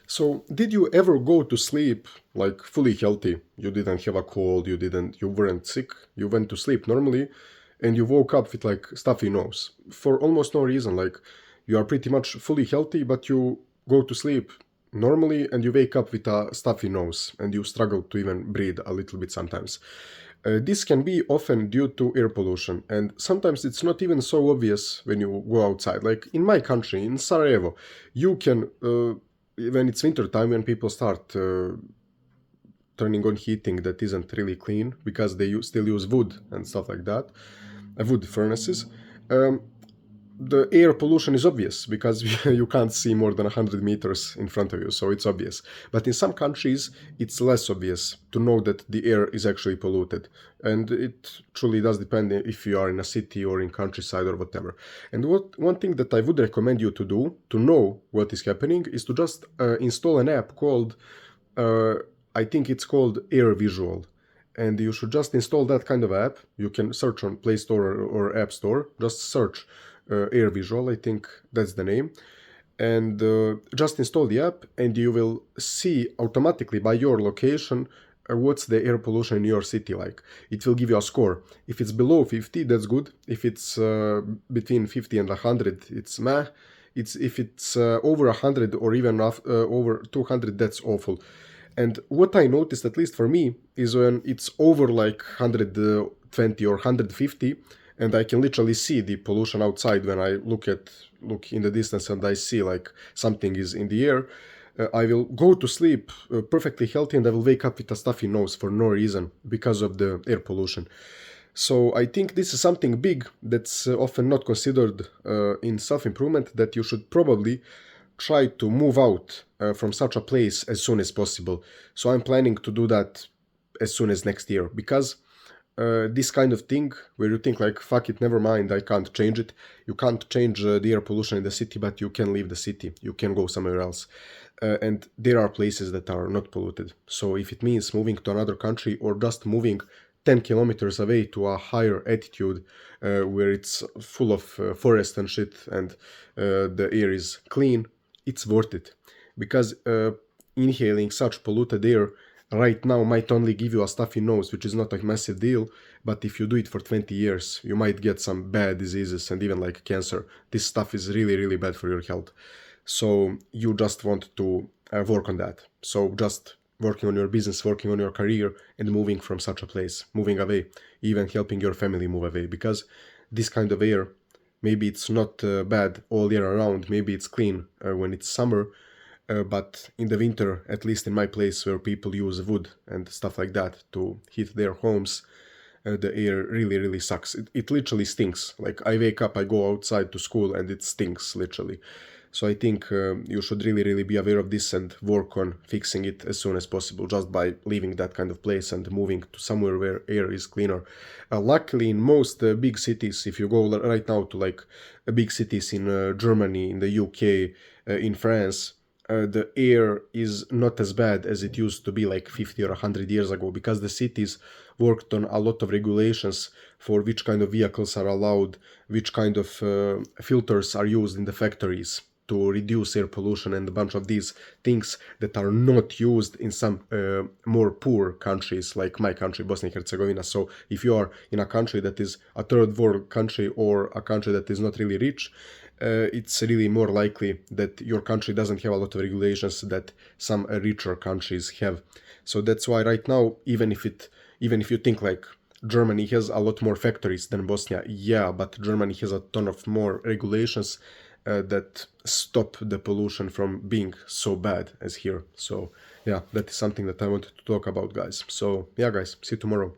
So, did you ever go to sleep like fully healthy? You didn't have a cold, you weren't sick, you went to sleep normally, and you woke up with like stuffy nose for almost no reason. Like, you are pretty much fully healthy, but you go to sleep normally and you wake up with a stuffy nose and you struggle to even breathe a little bit sometimes. This can be often due to air pollution, and sometimes it's not even so obvious when you go outside. Like in my country, in Sarajevo, you can, when it's winter time, when people start turning on heating that isn't really clean because still use wood and stuff like that, wood furnaces. Um, the air pollution is obvious because you can't see more than 100 meters in front of you, so it's obvious. But in some countries, it's less obvious to know that the air is actually polluted. And it truly does depend if you are in a city or in countryside or whatever. And one thing that I would recommend you to do to know what is happening is to just install an app called, uh, I think it's called Air Visual. And you should just install that kind of app. You can search on Play Store or App Store. Just search Air Visual, I think that's the name. And just install the app, and you will see automatically by your location what's the air pollution in your city like. It will give you a score. If it's below 50, that's good. If it's between 50 and 100, it's meh. If it's over 100 or even over 200, that's awful. And what I noticed, at least for me, is when it's over like 120 or 150, and I can literally see the pollution outside when I look in the distance and I see like something is in the air. I will go to sleep perfectly healthy, and I will wake up with a stuffy nose for no reason because of the air pollution. So I think this is something big that's often not considered in self-improvement, that you should probably try to move out from such a place as soon as possible. So I'm planning to do that as soon as next year, because this kind of thing where you think like, fuck it, never mind, I can't change it. You can't change the air pollution in the city, but you can leave the city. You can go somewhere else. And there are places that are not polluted. So if it means moving to another country or just moving 10 kilometers away to a higher altitude where it's full of forest and shit, and the air is clean, it's worth it. Because inhaling such polluted air right now might only give you a stuffy nose, which is not a massive deal, but if you do it for 20 years, you might get some bad diseases and even like cancer. This stuff is really, really bad for your health. So you just want to work on that. So just working on your business, working on your career, and moving from such a place, moving away, even helping your family move away, because this kind of air, maybe it's not bad all year around, maybe it's clean when it's summer, but in the winter, at least in my place where people use wood and stuff like that to heat their homes, the air really, really sucks. It literally stinks. Like I wake up, I go outside to school, and it stinks, literally. So I think you should really, really be aware of this and work on fixing it as soon as possible, just by leaving that kind of place and moving to somewhere where air is cleaner. Luckily, in most big cities, if you go right now to like big cities in Germany, in the UK, in France, the air is not as bad as it used to be like 50 or 100 years ago, because the cities worked on a lot of regulations for which kind of vehicles are allowed, which kind of filters are used in the factories to reduce air pollution, and a bunch of these things that are not used in some more poor countries like my country, Bosnia and Herzegovina. So if you are in a country that is a third world country or a country that is not really rich, it's really more likely that your country doesn't have a lot of regulations that some richer countries have. So that's why right now, even if you think like Germany has a lot more factories than Bosnia, yeah, but Germany has a ton of more regulations that stop the pollution from being so bad as here. So yeah, that is something that I wanted to talk about, guys. So yeah, guys, see you tomorrow.